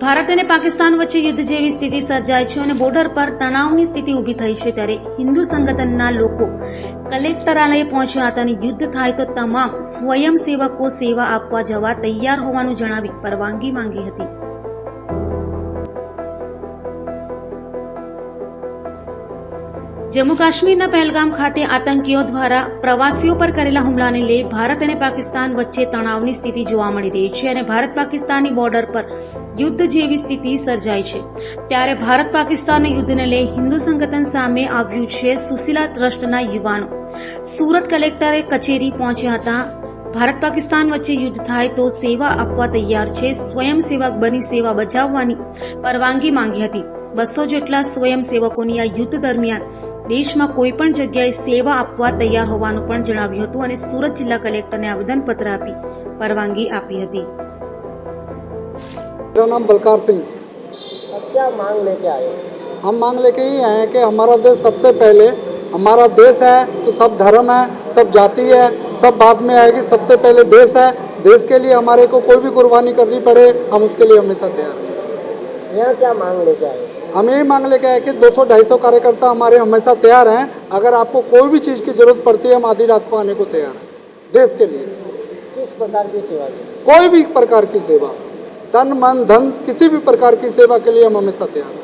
ભારત અને પાકિસ્તાન વચ્ચે યુદ્ધ જેવી સ્થિતિ સર્જાઈ છે અને બોર્ડર પર તણાવની સ્થિતિ ઊભી થઈ છે ત્યારે હિન્દુ સંગઠનના લોકો કલેક્ટરાલયે પહોંચ્યા હતા અને યુદ્ધ થાય તો તમામ સ્વયંસેવકો સેવા આપવા જવા તૈયાર હોવાનું જણાવી પરવાનગી માંગી હતી। जम्मू काश्मीरना पहलगाम खाते आतंकीओ द्वारा प्रवासीओ पर करेला हुमलाने लई भारत अने पाकिस्तान वच्चे तणावनी स्थिति जोवा मळी रही छे अने भारत पाकिस्तानी बॉर्डर पर युद्ध जेवी स्थिति सर्जाई छे। त्यारे भारत पाकिस्तान युद्धने लई हिंदू संगठन सामे आव्युं छे। सुशीला ट्रस्टना युवानो सूरत कलेक्टरे कचेरी पहोंच्या हता। भारत पाकिस्तान वच्चे युद्ध थाय तो सेवा आपवा तैयार छे। स्वयंसेवक बनी सेवा बजाववानी परवानगी मांगी हती। 200 જેટલા સ્વયંસેવકોની આ યુદ્ધ દરમિયાન દેશમાં કોઈપણ જગ્યાએ સેવા આપવા તૈયાર હોવાનું પણ જણાવ્યું હતું અને સુરત જિલ્લા કલેક્ટરને આવેદનપત્ર આપી પરવાનગી આપી હતી। मेरा नाम बलकार सिंह। अब क्या मांग लेके आए? हम मांग लेके ही आए हैं कि हमारा देश सबसे पहले, हमारा देश है तो सब धर्म है, सब जाति है, सब बाद में आएगी। सबसे पहले देश है, देश के लिए हमारे को कोई भी कुर्बानी करनी पड़े हम उसके लिए हमेशा तैयार हैं। यहाँ क्या मांग लेके आए? हम यही मांग लेके आए कि 200-250 कार्यकर्ता हमारे हमेशा तैयार हैं। अगर आपको कोई भी चीज़ की जरूरत पड़ती है हम आधी रात को आने को तैयार हैं देश के लिए। किस प्रकार की सेवा की? कोई भी प्रकार की सेवा, तन मन धन किसी भी प्रकार की सेवा के लिए हम हमेशा तैयार हैं।